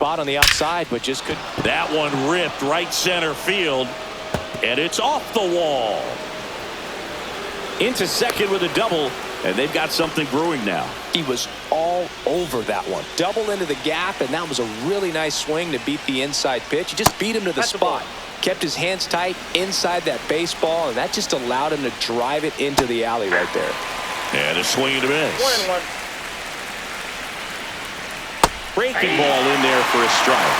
Spot on the outside, but just couldn't. That one ripped right center field, and it's off the wall. Into second with a double, and they've got something brewing now. He was all over that one. Double into the gap, and that was a really nice swing to beat the inside pitch. He just beat him to the spot. Kept his hands tight inside that baseball, and that just allowed him to drive it into the alley right there. And a swing and a miss. 1-1. Breaking ball in there for a strike.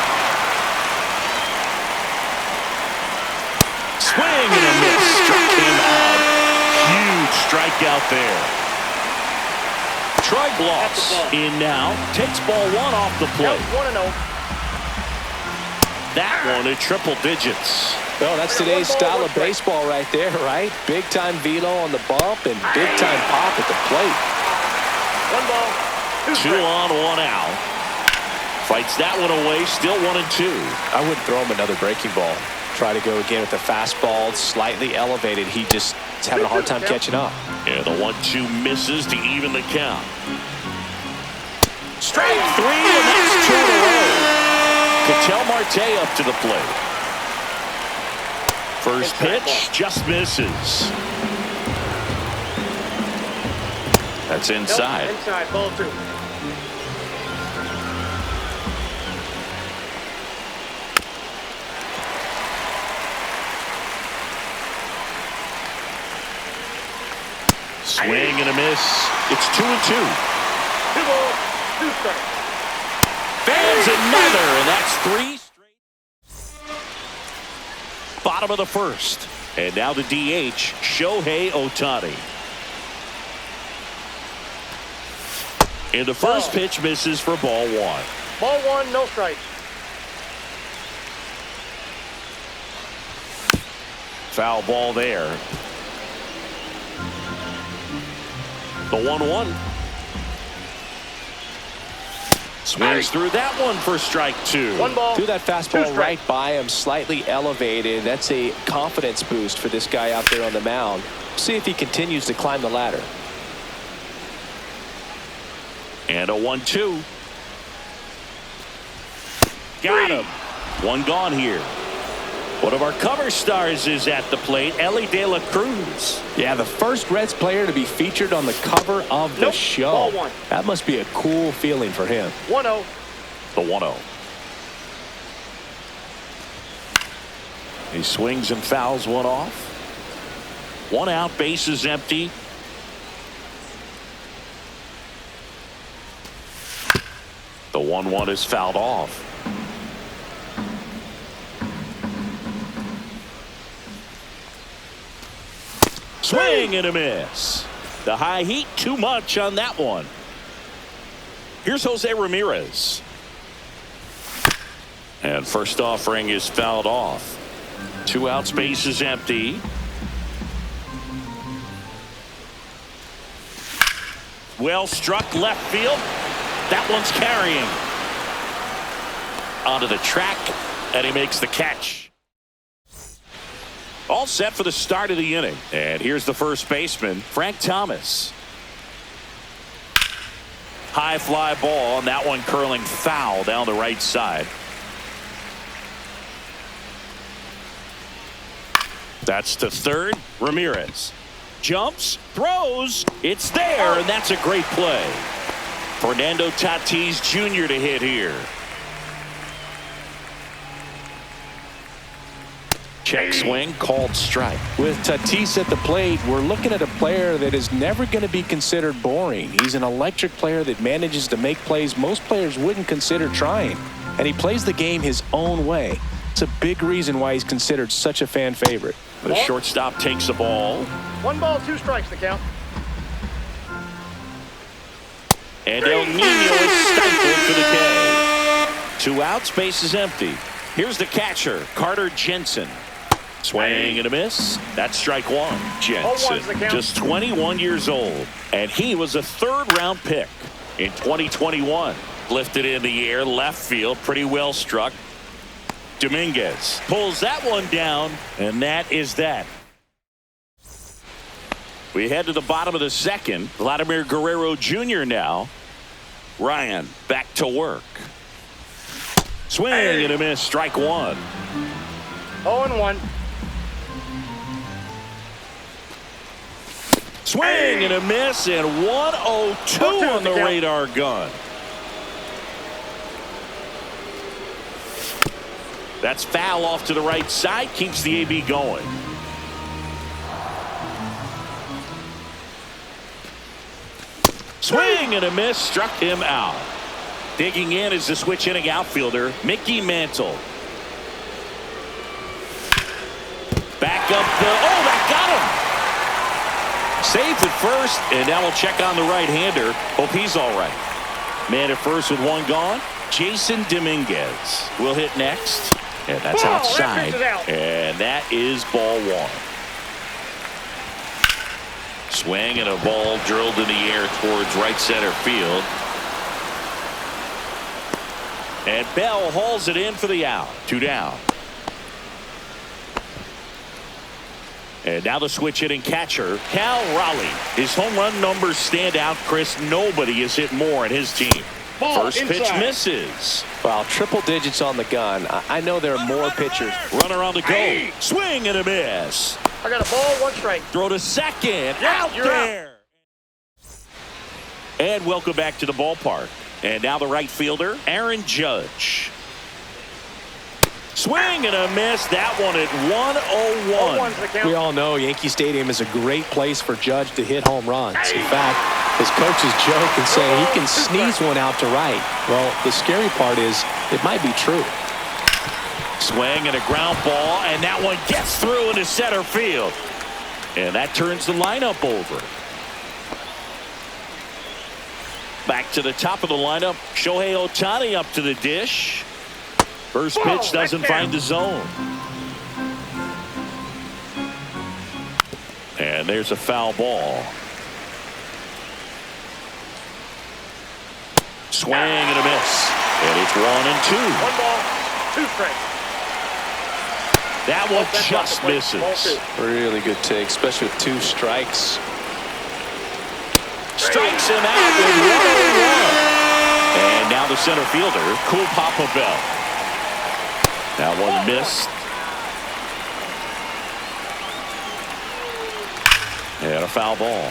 Swing and a miss. Struck him out. Huge strikeout there. Troy Gloss in now. Takes ball one off the plate. 1-0. That one at triple digits. Well, that's today's style of baseball right there, right? Big-time velo on the bump and big-time pop at the plate. 1 ball, 2 on, 1 out. Fights that one away, still 1-2. I wouldn't throw him another breaking ball. Try to go again with the fastball, slightly elevated. He just is having a hard time catching up. And the 1-2 misses to even the count. Strike 3, and that's 2 in a row. Ketel Marte up to the plate. First pitch just misses. That's inside. Inside, ball 2. Swing and a miss. It's 2-2. 2 balls, 2 strikes. Fans another, and that's 3 straight. Bottom of the first. And now the DH, Shohei Ohtani. And the first pitch misses for ball 1. Ball 1, no strikes. Foul ball there. The 1-1. Swings through that one for strike 2. 1 ball. Threw that fastball right by him, slightly elevated. That's a confidence boost for this guy out there on the mound. See if he continues to climb the ladder. And a 1-2. Got him. 1 gone here. One of our cover stars is at the plate, Ellie De La Cruz. Yeah, the first Reds player to be featured on the cover of the show. Ball 1. That must be a cool feeling for him. 1-0. The 1-0. He swings and fouls one off. 1 out, base is empty. The 1-1 is fouled off. Swing and a miss. The high heat, too much on that one. Here's Jose Ramirez. And first offering is fouled off. 2 outs, base is empty. Well struck left field. That one's carrying. Onto the track, and he makes the catch. All set for the start of the inning. And here's the first baseman, Frank Thomas. High fly ball, and that one curling foul down the right side. That's to third. Ramirez jumps, throws. It's there, and that's a great play. Fernando Tatis Jr. to hit here. Check swing, called strike. With Tatis at the plate, we're looking at a player that is never going to be considered boring. He's an electric player that manages to make plays most players wouldn't consider trying. And he plays the game his own way. It's a big reason why he's considered such a fan favorite. The shortstop takes the ball. 1 ball, 2 strikes the count. And El Nino is stifled for the K. 2 outs, base is empty. Here's the catcher, Carter Jensen. Swing and a miss. That's strike 1. Jensen, just 21 years old. And he was a 3rd-round pick in 2021. Lifted in the air, left field, pretty well struck. Dominguez pulls that one down, and that is that. We head to the bottom of the second. Vladimir Guerrero Jr. now. Ryan back to work. Swing and a miss. Strike one. 0-1. Swing and a miss, and 1-0-2 on the radar gun. That's foul off to the right side. Keeps the AB going. Swing and a miss. Struck him out. Digging in is the switch hitting outfielder, Mickey Mantle. Back up the. Oh, that got him. Safe at first, and now we'll check on the right-hander. Hope he's all right. Man at first with one gone. Jason Dominguez will hit next. And that's outside. And that is ball one. Swing and a ball drilled in the air towards right center field. And Bell hauls it in for the out. 2 down. And now the switch hitting catcher, Cal Raleigh. His home run numbers stand out, Chris. Nobody has hit more in his team. First pitch misses. Well, triple digits on the gun. I know there are more pitchers. Runner on the go. Swing and a miss. I got a ball, 1 strike. Throw to second. Out you're there. And welcome back to the ballpark. And now the right fielder, Aaron Judge. Swing and a miss. That one at 1-0-1. We all know Yankee Stadium is a great place for Judge to hit home runs. In fact, his coaches joke and say he can sneeze one out to right. Well, the scary part is it might be true. Swing and a ground ball, and that one gets through into center field. And that turns the lineup over. Back to the top of the lineup, Shohei Ohtani up to the dish. First pitch doesn't find the zone. And there's a foul ball. Swing and a miss. And it's 1-2. 1 ball, 2 strikes. That one just misses. Really good take, especially with 2 strikes. Strikes him out with 1-1. And now the center fielder, Cool Papa Bell. That one missed. And a foul ball.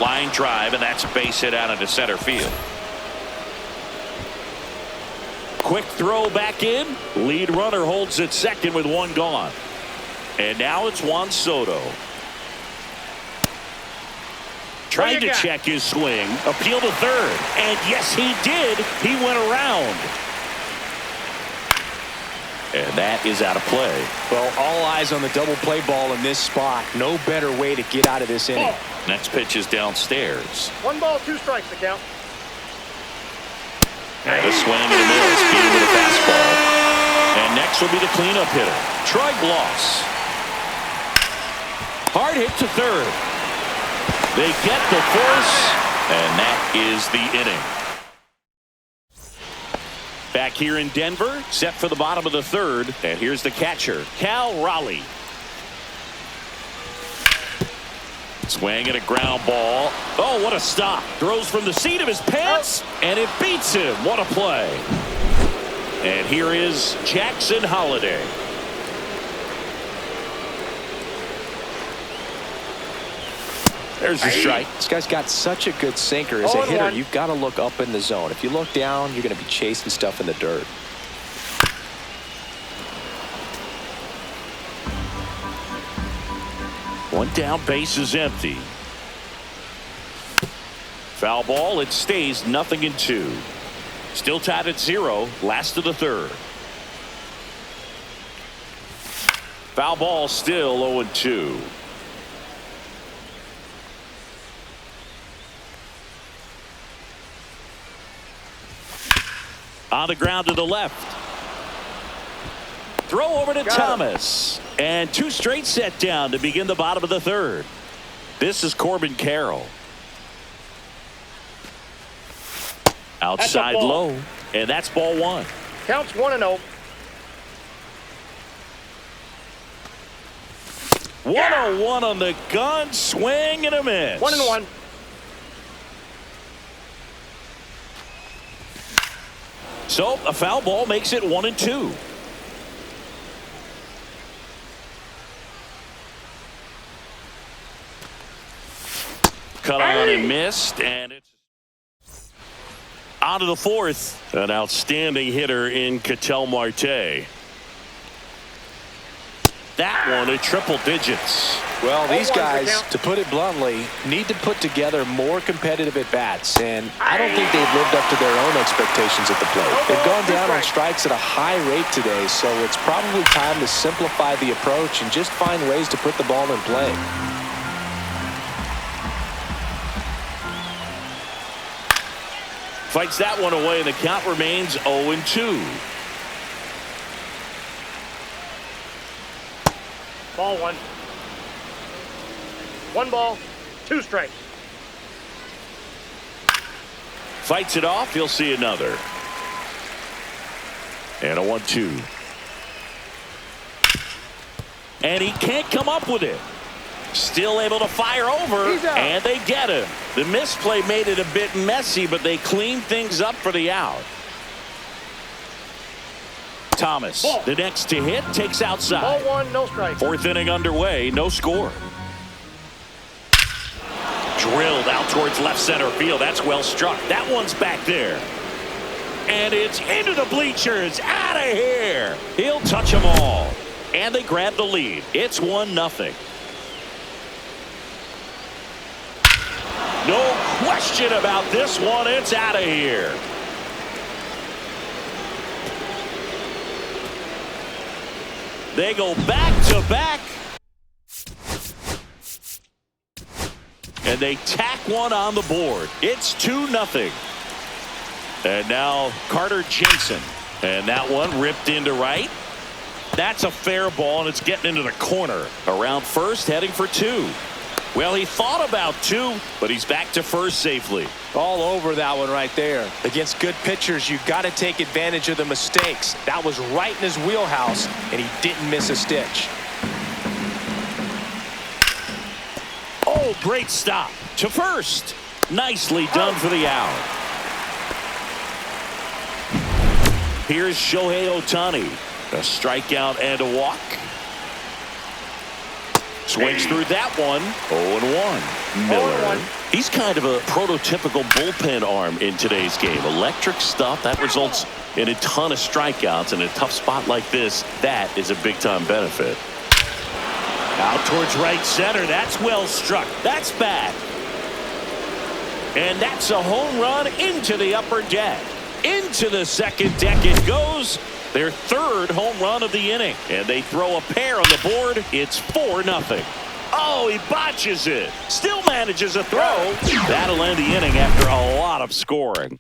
Line drive, and that's a base hit out into center field. Quick throw back in. Lead runner holds at second with 1 gone. And now it's Juan Soto. Tried to check his swing. Appeal to third. And yes, he did. He went around. And that is out of play. Well, all eyes on the double play ball in this spot. No better way to get out of this inning. Next pitch is downstairs. 1 ball, 2 strikes the count. And a swing and a miss. Beat with a fastball. And next will be the cleanup hitter, Troy Gloss. Hard hit to third. They get the force, and that is the inning. Back here in Denver, set for the bottom of the third, and here's the catcher, Cal Raleigh. Swing and a ground ball. Oh, what a stop. Throws from the seat of his pants, and it beats him. What a play. And here is Jackson Holliday. There's a strike. This guy's got such a good sinker. As a hitter, you've got to look up in the zone. If you look down, you're going to be chasing stuff in the dirt. One down, base is empty. Foul ball, it stays 0-2. Still tied at 0, last of the third. Foul ball, still 0-2. On the ground to the left. Throw over to Thomas. And 2 straight set down to begin the bottom of the third. This is Corbin Carroll. Outside low. And that's ball 1. Counts 1-0. 1-0-1 on the gun. Swing and a miss. 1-1. So a foul ball makes it 1-2. Cut on and missed, and it's out of the fourth. An outstanding hitter in Ketel Marte. That one at triple digits. Well, these guys, to put it bluntly, need to put together more competitive at-bats, and I don't think they've lived up to their own expectations at the plate. They've gone down on strikes at a high rate today, so it's probably time to simplify the approach and just find ways to put the ball in play. Fights that one away, and the count remains 0-2. Ball one. 1 ball, 2 strikes. Fights it off. You'll see another. And a 1-2. And he can't come up with it. Still able to fire over, and they get him. The misplay made it a bit messy, but they cleaned things up for the out. Thomas, the next to hit, takes outside. Ball 1, no strike. Fourth inning underway, no score. Drilled out towards left center field. That's well struck. That one's back there. And it's into the bleachers. Out of here. He'll touch them all. And they grab the lead. It's 1-0. No question about this one. It's out of here. They go back to back. And they tack one on the board. It's 2-0. And now Carter Jensen. And that one ripped into right. That's a fair ball, and it's getting into the corner. Around first, heading for 2. Well, he thought about 2, but he's back to first safely. All over that one right there. Against good pitchers, you've got to take advantage of the mistakes. That was right in his wheelhouse, and he didn't miss a stitch. Oh, great stop to first. Nicely done for the out. Here's Shohei Ohtani. A strikeout and a walk. Swings through that one. 0-1. Miller. He's kind of a prototypical bullpen arm in today's game. Electric stuff that results in a ton of strikeouts. In a tough spot like this, that is a big-time benefit. Out towards right center. That's well struck. That's bad. And that's a home run into the upper deck. Into the second deck it goes. Their third home run of the inning. And they throw a pair on the board. It's 4-0. Oh, he botches it. Still manages a throw. That'll end the inning after a lot of scoring.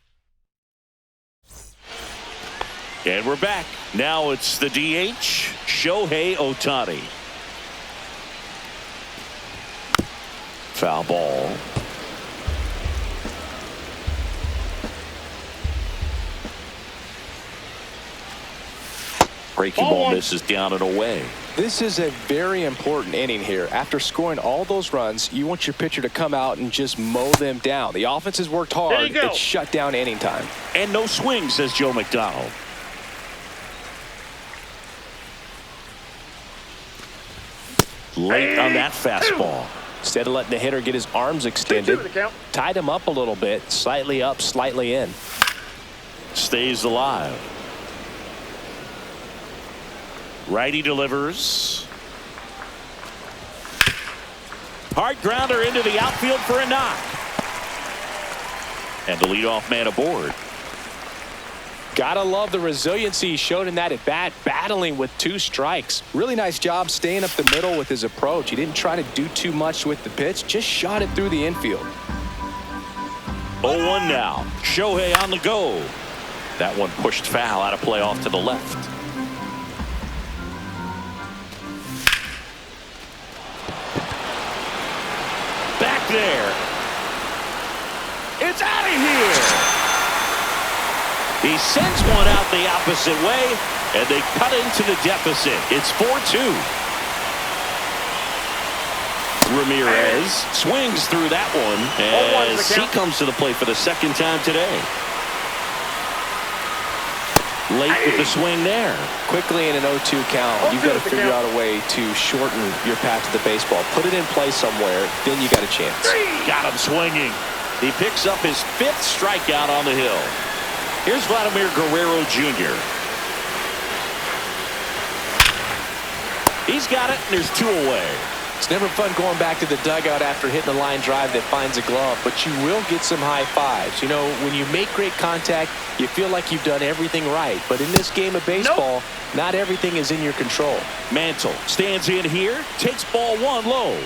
And we're back. Now it's the DH, Shohei Ohtani. Foul ball. Breaking ball misses down and away. This is a very important inning here. After scoring all those runs, you want your pitcher to come out and just mow them down. The offense has worked hard. It's shut down inning time. And no swing, says Joe McDonald. Late on that fastball. Instead of letting the hitter get his arms extended, tied him up a little bit, slightly up, slightly in. Stays alive. Righty delivers. Hard grounder into the outfield for a knock. And the leadoff man aboard. Gotta love the resiliency he showed in that at bat, battling with 2 strikes. Really nice job staying up the middle with his approach. He didn't try to do too much with the pitch, just shot it through the infield. 0-1 now. Shohei on the go. That one pushed foul out of play off to the left. Back there. It's out of here. He sends one out the opposite way, and they cut into the deficit. It's 4-2. Ramirez swings through that one as he comes to the plate for the second time today. Late with the swing there. Quickly in an 0-2 count, you've got to figure out a way to shorten your path to the baseball. Put it in play somewhere, then you got a chance. Got him swinging. He picks up his 5th strikeout on the hill. Here's Vladimir Guerrero Jr. He's got it, and there's 2 away. It's never fun going back to the dugout after hitting a line drive that finds a glove, but you will get some high fives. You know, when you make great contact, you feel like you've done everything right. But in this game of baseball, not everything is in your control. Mantle stands in here, takes ball 1 low.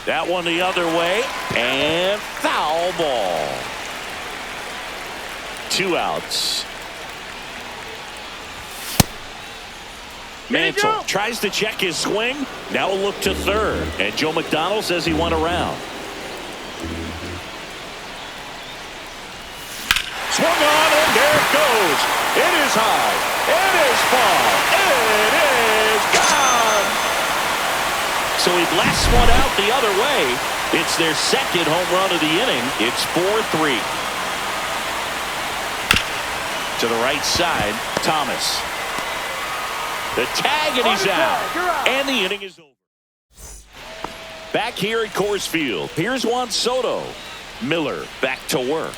That one the other way, and foul ball. 2 outs. Mantle tries to check his swing. Now a look to third. And Joe McDonald says he went around. Swung on, and there it goes. It is high. It is far. It is gone. So he blasts one out the other way. It's their 2nd home run of the inning. It's 4-3. To the right side, Thomas. The tag, and he's out. And the inning is over. Back here at Coors Field, here's Juan Soto. Miller back to work.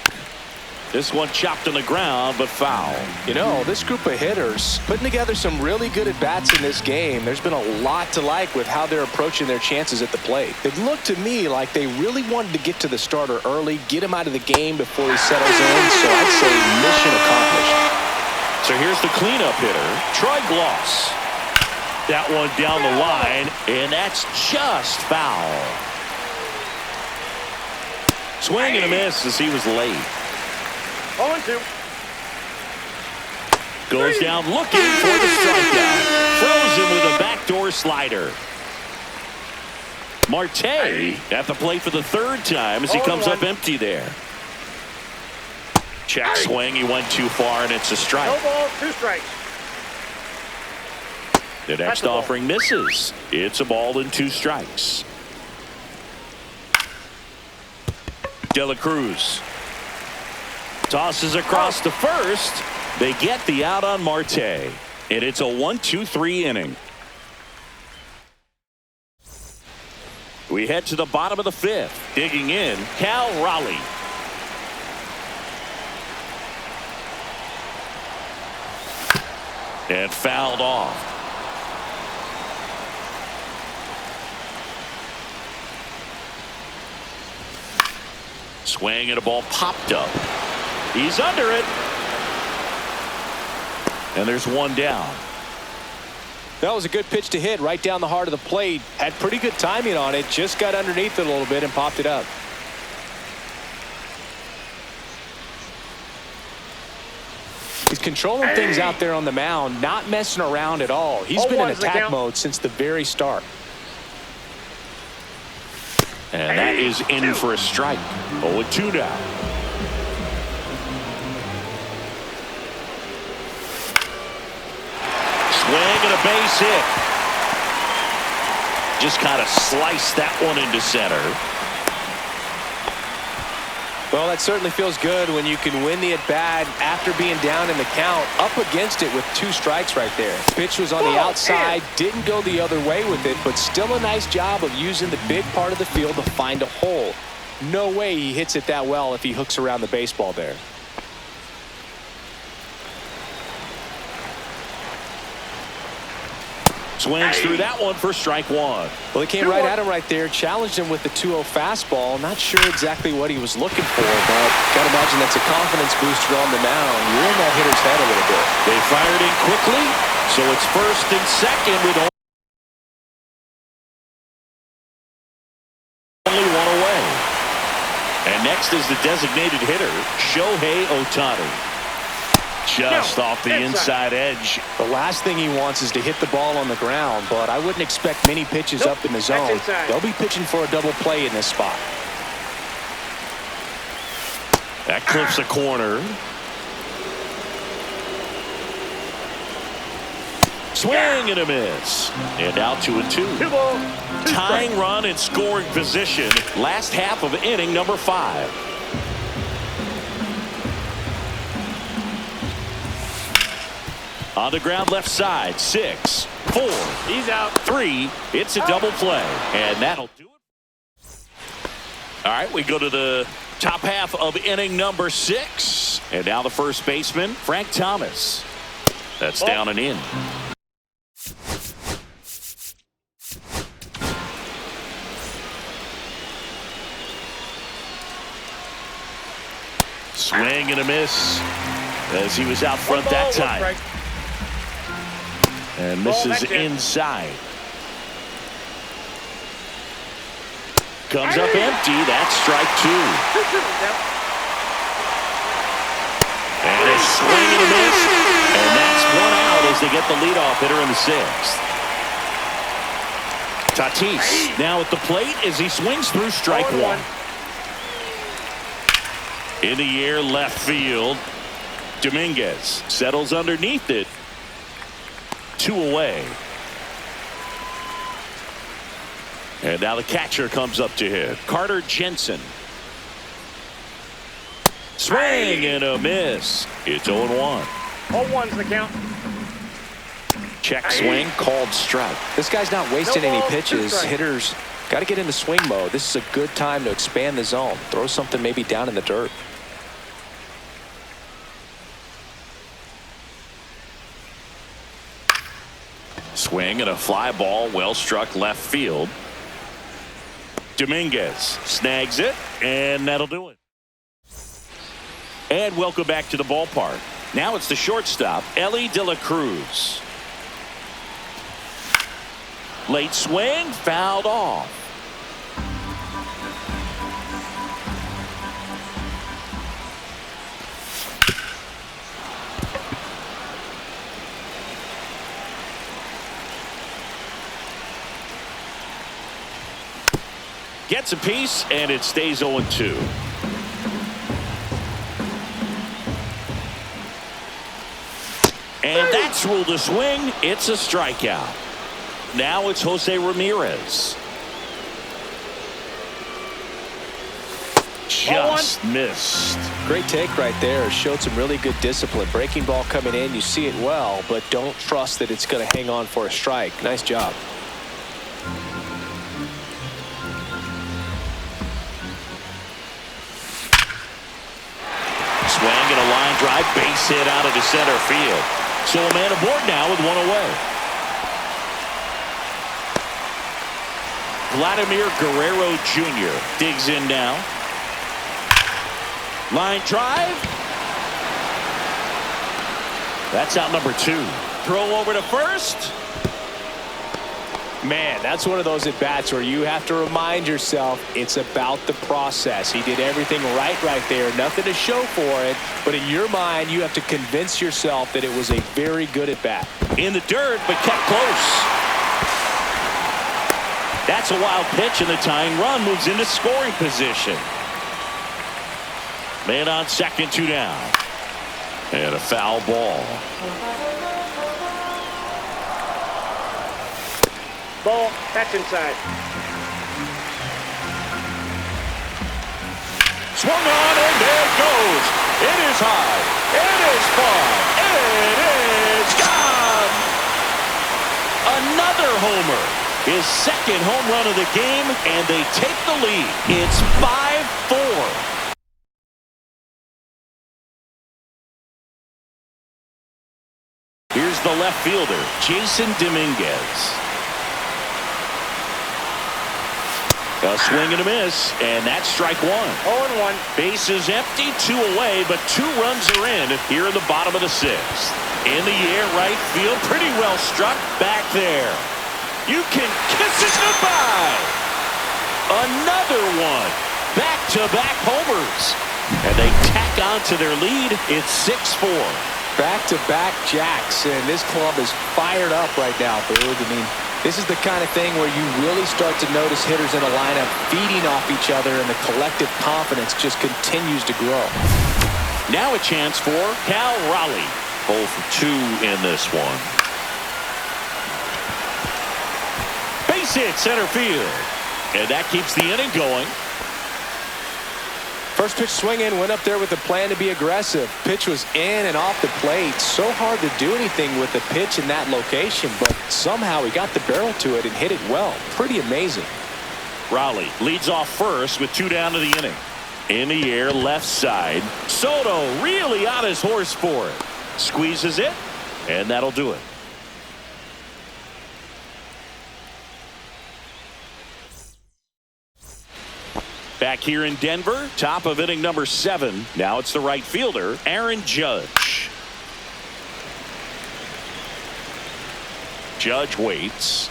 This one chopped on the ground, but foul. You know, this group of hitters putting together some really good at-bats in this game. There's been a lot to like with how they're approaching their chances at the plate. It looked to me like they really wanted to get to the starter early, get him out of the game before he settles in. So I'd say mission accomplished. So here's the cleanup hitter, Troy Gloss. That one down the line, and that's just foul. Swing and a miss as he was late. 0-2. Goes down looking for the strikeout. Throws him with a backdoor slider. Marte at the plate for the 3rd time as he comes up empty there. Check swing. He went too far, and it's a strike. No ball, 2 strikes. The next offering misses. It's a ball and 2 strikes. De La Cruz tosses across to first. They get the out on Marte, and it's a 1-2-3 inning. We head to the bottom of the 5th. Digging in, Cal Raleigh. And fouled off. Swing, and a ball popped up. He's under it. And there's 1 down. That was a good pitch to hit right down the heart of the plate. Had pretty good timing on it. Just got underneath it a little bit and popped it up. He's controlling things out there on the mound, not messing around at all. He's been in attack mode since the very start. And that is in for a strike. 0-2 now. Swing and a base hit. Just kind of sliced that one into center. Well, that certainly feels good when you can win the at-bat after being down in the count, up against it with 2 strikes right there. Pitch was on the outside, didn't go the other way with it, but still a nice job of using the big part of the field to find a hole. No way he hits it that well if he hooks around the baseball there. Swings through that one for strike 1. Well, he came right at him right there, challenged him with the 2-0 fastball. Not sure exactly what he was looking for, but got to imagine that's a confidence booster on the mound. You're in that hitter's head a little bit. They fired in quickly, so it's 1st and 2nd with only 1 away. And next is the designated hitter, Shohei Ohtani. Just off the inside edge. The last thing he wants is to hit the ball on the ground, but I wouldn't expect many pitches up in the zone. They'll be pitching for a double play in this spot. That clips a corner. Swing and a miss. And out to a 2. Tying run in scoring position. Last half of inning number 5. On the ground left side. 6, 4, He's out. 3. It's a double play. And that'll do it. All right, we go to the top half of inning number 6. And now the first baseman, Frank Thomas. That's down and in. Swing and a miss as he was out front that time. And misses inside. Comes up empty. That's strike 2. And a swing and a miss. And that's 1 out as they get the leadoff hitter in the 6th. Tatis now at the plate as he swings through strike 1. In the air, left field. Dominguez settles underneath it. 2 away. And now the catcher comes up to hit. Carter Jensen. Swing and a miss. It's 0-1. 0-1's the count. Check swing, called strike. This guy's not wasting any balls, 2 pitches. strikes. Hitters got to get into swing mode. This is a good time to expand the zone. Throw something maybe down in the dirt. Swing and a fly ball, well struck left field. Dominguez snags it, and that'll do it. And welcome back to the ballpark. Now it's the shortstop, Ellie De La Cruz. Late swing, fouled off. Gets a piece, and it stays 0-2. And that's ruled a swing. It's a strikeout. Now it's Jose Ramirez. Just missed. Great take right there. Showed some really good discipline. Breaking ball coming in. You see it well, but don't trust that it's going to hang on for a strike. Nice job. Swing and a line drive, base hit out of the center field. So a man aboard now with 1 away. Vladimir Guerrero Jr. digs in now. Line drive. That's out number 2. Throw over to first. Man, that's one of those at-bats where you have to remind yourself it's about the process. He did everything right there. Nothing to show for it. But in your mind, you have to convince yourself that it was a very good at-bat. In the dirt, but kept close. That's a wild pitch, and the tying run moves into scoring position. Man on second, 2 down. And a foul ball. Ball, that's inside. Swung on, and there it goes. It is high. It is far. It is gone. Another homer. His second home run of the game, and they take the lead. It's 5-4. Here's the left fielder, Jason Dominguez. A swing and a miss, and that's strike 1. 0-1. Bases empty, 2 away, but 2 runs are in here in the bottom of the 6th. In the air, right field, pretty well struck back there. You can kiss it goodbye. Another one. Back-to-back homers. And they tack on to their lead. It's 6-4. Back-to-back jacks, and this club is fired up right now, Boog. I mean, this is the kind of thing where you really start to notice hitters in a lineup feeding off each other, and the collective confidence just continues to grow. Now a chance for Cal Raleigh. 0 for 2 in this one. Base hit center field. And that keeps the inning going. First pitch swinging, went up there with a plan to be aggressive. Pitch was in and off the plate. So hard to do anything with the pitch in that location, but somehow he got the barrel to it and hit it well. Pretty amazing. Raleigh leads off first with 2 down to the inning. In the air, left side. Soto really on his horse for it. Squeezes it, and that'll do it. Back here in Denver, top of inning number 7. Now it's the right fielder, Aaron Judge. Judge waits.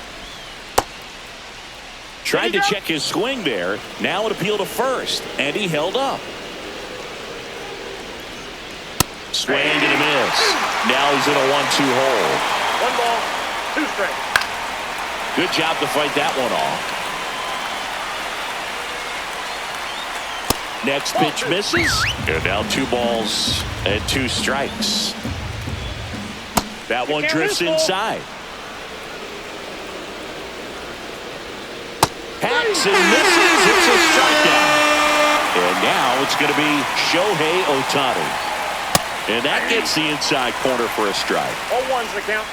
Tried to check his swing there. Now an appeal to first, and he held up. Swing and a miss. Now he's in a 1-2 hole. 1 ball, 2 strikes. Good job to fight that one off. Next pitch misses. And now 2 balls and 2 strikes. That one drifts inside. Hacks and misses. It's a strikeout. And now it's going to be Shohei Ohtani. And that gets the inside corner for a strike. 0-1's the count.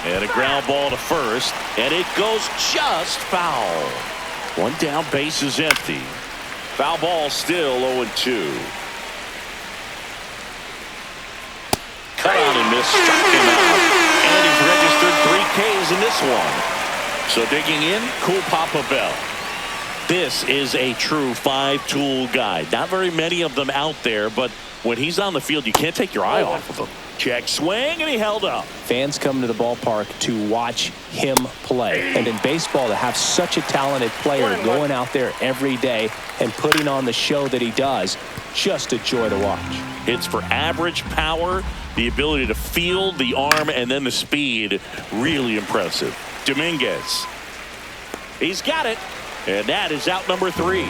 And a ground ball to first. And it goes just foul. 1 down, base is empty. Foul ball still 0-2. Cut out and missed. Struck him out. And he's registered 3 Ks in this one. So digging in, Cool Papa Bell. This is a true 5-tool guy. Not very many of them out there, but when he's on the field, you can't take your eye off of him. Check swing, and he held up. Fans come to the ballpark to watch him play. And in baseball, to have such a talented player going out there every day and putting on the show that he does, just a joy to watch. Hits for average power, the ability to field, the arm, and then the speed. Really impressive. Dominguez. He's got it. And that is out number 3.